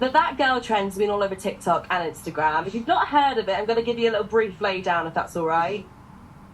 That girl trend's been all over TikTok and Instagram. If you've not heard of it, I'm going to give you a little brief laydown if that's all right.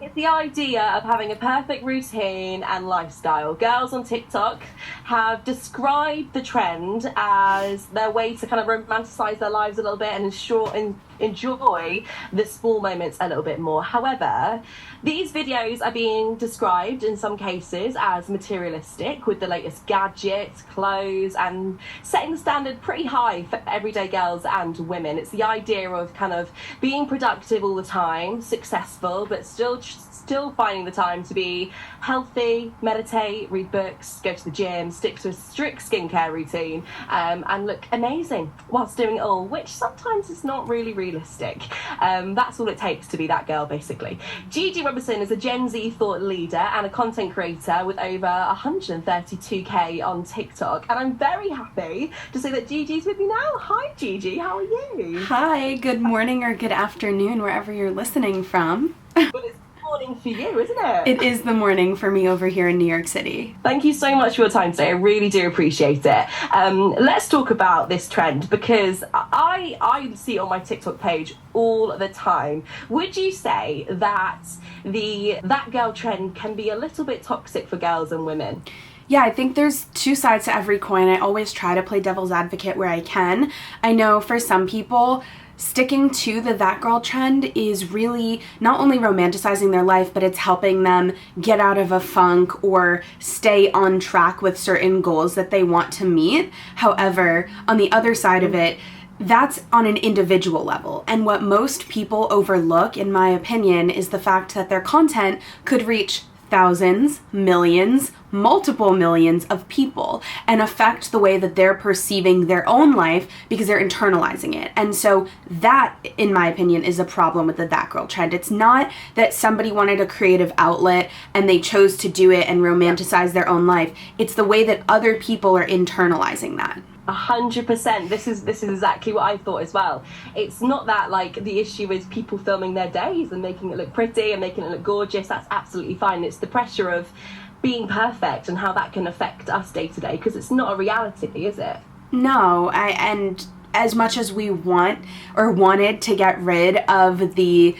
It's the idea of having a perfect routine and lifestyle. Girls on TikTok have described the trend as their way to kind of romanticize their lives a little bit and enjoy the small moments a little bit more. However, these videos are being described in some cases as materialistic, with the latest gadgets, clothes, and setting the standard pretty high for everyday girls and women. It's the idea of kind of being productive all the time, successful, but still finding the time to be healthy, meditate, read books, go to the gym, stick to a strict skincare routine, and look amazing whilst doing it all, which sometimes is not really realistic. That's all it takes to be that girl, basically. Gigi Robertson is a Gen Z thought leader and a content creator with over 132k on TikTok, and I'm very happy to say that Gigi's with me now. Hi Gigi, how are you? Hi, good morning or good afternoon wherever you're listening from. But it's morning for you, isn't it? It is the morning for me over here in New York City. Thank you so much for your time today. I really do appreciate it. Let's talk about this trend, because I see it on my TikTok page all the time. Would you say that that girl trend can be a little bit toxic for girls and women? Yeah, I think there's two sides to every coin. I always try to play devil's advocate where I can. I know for some people, sticking to the that girl trend is really not only romanticizing their life, but it's helping them get out of a funk or stay on track with certain goals that they want to meet. However, on the other side of it, that's on an individual level. And what most people overlook, in my opinion, is the fact that their content could reach thousands, millions, multiple millions of people and affect the way that they're perceiving their own life because they're internalizing it. And so that, in my opinion, is a problem with the that girl trend. It's not that somebody wanted a creative outlet and they chose to do it and romanticize their own life. It's the way that other people are internalizing that. 100%. This is exactly what I thought as well. It's not that like the issue is people filming their days and making it look pretty and making it look gorgeous. That's absolutely fine. It's the pressure of being perfect and how that can affect us day to day, because it's not a reality, is it? No, and as much as we want or wanted to get rid of the,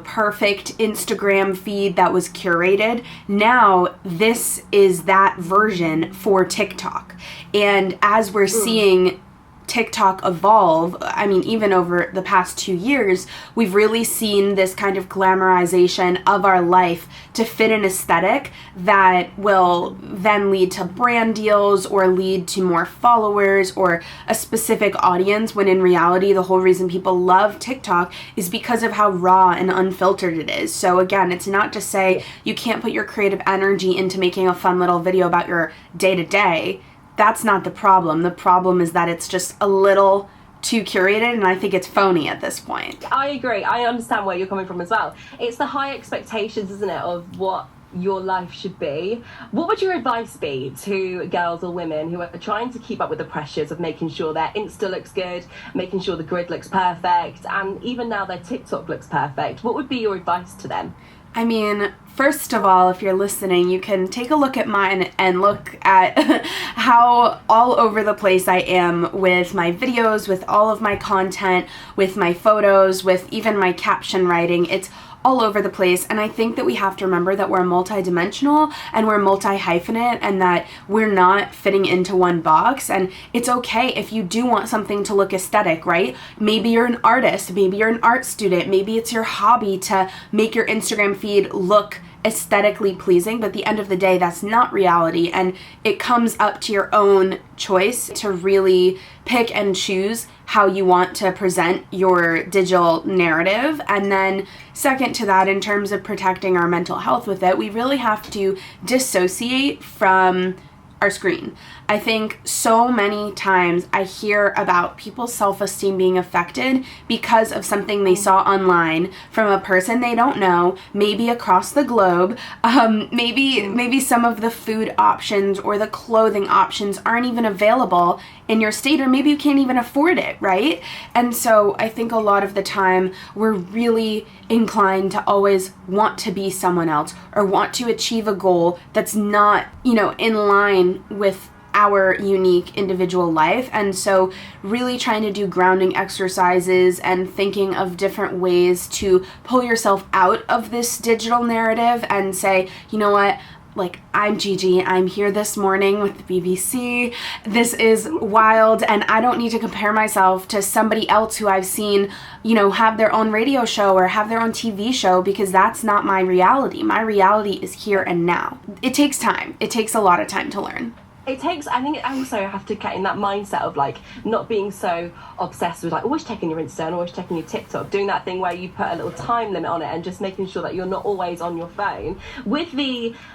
perfect Instagram feed that was curated, now this is that version for TikTok. And as we're seeing TikTok evolve, I mean, even over the past 2 years, we've really seen this kind of glamorization of our life to fit an aesthetic that will then lead to brand deals or lead to more followers or a specific audience, when in reality, the whole reason people love TikTok is because of how raw and unfiltered it is. So again, it's not to say you can't put your creative energy into making a fun little video about your day-to-day. That's not the problem. The problem is that it's just a little too curated, and I think it's phony at this point. I agree. I understand where you're coming from as well. It's the high expectations, isn't it, of what your life should be. What would your advice be to girls or women who are trying to keep up with the pressures of making sure their Insta looks good, making sure the grid looks perfect, and even now their TikTok looks perfect? What would be your advice to them? I mean, first of all, if you're listening, you can take a look at mine and look at how all over the place I am with my videos, with all of my content, with my photos, with even my caption writing. It's all over the place. And I think that we have to remember that we're multidimensional and we're multi-hyphenate, and that we're not fitting into one box. And it's okay if you do want something to look aesthetic, right? Maybe you're an artist, maybe you're an art student, maybe it's your hobby to make your Instagram feed look aesthetically pleasing, but at the end of the day, that's not reality, and it comes up to your own choice to really pick and choose how you want to present your digital narrative. And then second to that, in terms of protecting our mental health with it, we really have to dissociate from our screen. I think so many times I hear about people's self-esteem being affected because of something they saw online from a person they don't know, maybe across the globe. Maybe some of the food options or the clothing options aren't even available in your state, or maybe you can't even afford it, right? And so I think a lot of the time we're really inclined to always want to be someone else or want to achieve a goal that's not, in line with our unique individual life. And so really trying to do grounding exercises and thinking of different ways to pull yourself out of this digital narrative and say, you know what, like, I'm Gigi, I'm here this morning with the BBC, this is wild, and I don't need to compare myself to somebody else who I've seen, you know, have their own radio show or have their own TV show, because that's not my reality. My reality is here and now. It takes time. It takes a lot of time to learn. I think I also have to get in that mindset of like not being so obsessed with like always checking your Insta and always checking your TikTok, doing that thing where you put a little time limit on it and just making sure that you're not always on your phone. With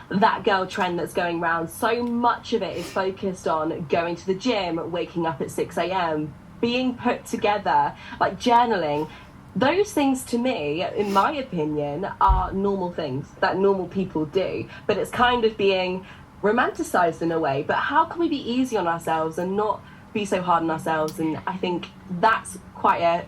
that girl trend that's going around, so much of it is focused on going to the gym, waking up at 6 a.m, being put together, like journaling. Those things, to me, in my opinion, are normal things that normal people do, but it's kind of being romanticized in a way. But how can we be easy on ourselves and not be so hard on ourselves? And I think that's quite a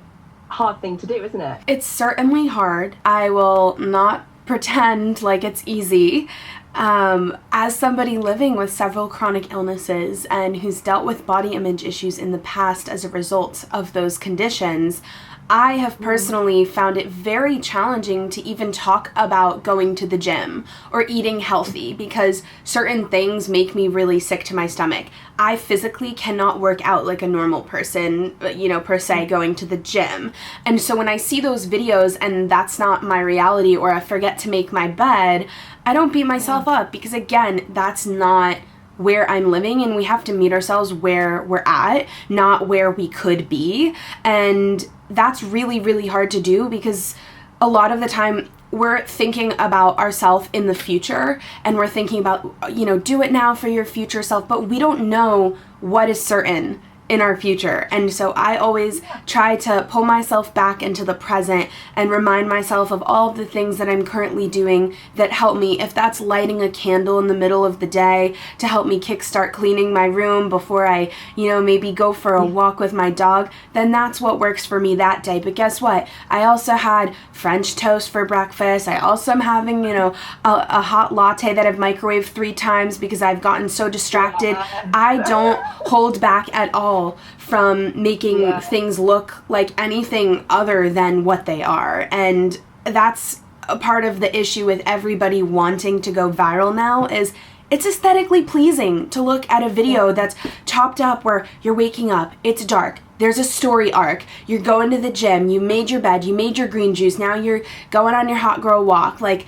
hard thing to do, isn't it? It's certainly hard. I will not pretend like it's easy. As somebody living with several chronic illnesses and who's dealt with body image issues in the past as a result of those conditions, I have personally found it very challenging to even talk about going to the gym or eating healthy, because certain things make me really sick to my stomach. I physically cannot work out like a normal person, you know, per se, going to the gym. And so when I see those videos and that's not my reality, or I forget to make my bed, I don't beat myself up, because again, that's not where I'm living, and we have to meet ourselves where we're at, not where we could be. And that's really, really hard to do, because a lot of the time we're thinking about ourselves in the future, and we're thinking about, you know, do it now for your future self, but we don't know what is certain in our future. And so I always try to pull myself back into the present and remind myself of all of the things that I'm currently doing that help me. If that's lighting a candle in the middle of the day to help me kickstart cleaning my room before I, you know, maybe go for a walk with my dog, then that's what works for me that day. But guess what? I also had French toast for breakfast. I also am having, you know, a hot latte that I've microwaved 3 times because I've gotten so distracted. I don't hold back at all from making things look like anything other than what they are. And that's a part of the issue with everybody wanting to go viral now, is it's aesthetically pleasing to look at a video that's chopped up where you're waking up, it's dark, there's a story arc, you're going to the gym, you made your bed, you made your green juice, now you're going on your hot girl walk. Like,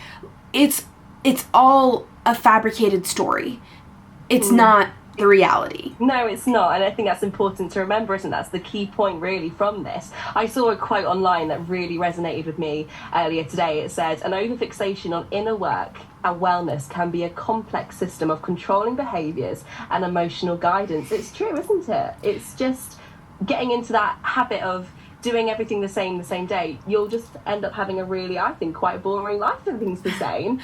it's all a fabricated story. It's not the reality. No, it's not, and I think that's important to remember, isn't it? That's the key point really from this. I saw a quote online that really resonated with me earlier today. It said, an overfixation on inner work and wellness can be a complex system of controlling behaviours and emotional guidance. It's true, isn't it? It's just getting into that habit of doing everything the same day. You'll just end up having a really, I think, quite boring life if everything's the same.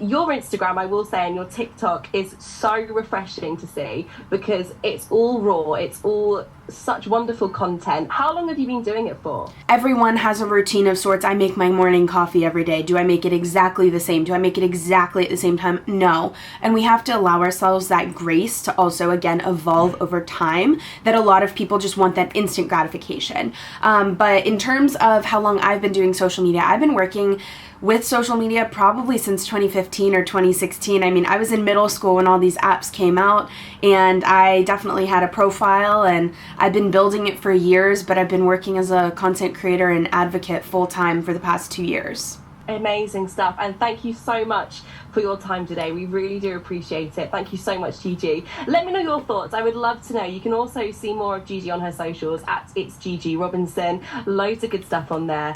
Your Instagram, I will say, and your TikTok is so refreshing to see, because it's all raw, it's all such wonderful content. How long have you been doing it for? Everyone has a routine of sorts. I make my morning coffee every day. Do I make it exactly the same? Do I make it exactly at the same time? No. And we have to allow ourselves that grace to also, again, evolve over time, that a lot of people just want that instant gratification. But in terms of how long I've been doing social media, I've been working with social media probably since 2015 or 2016. I mean, I was in middle school when all these apps came out, and I definitely had a profile, and I've been building it for years, but I've been working as a content creator and advocate full-time for the past 2 years. Amazing stuff, and thank you so much for your time today. We really do appreciate it. Thank you so much, Gigi. Let me know your thoughts. I would love to know. You can also see more of Gigi on her socials at It's Gigi Robinson. Loads of good stuff on there.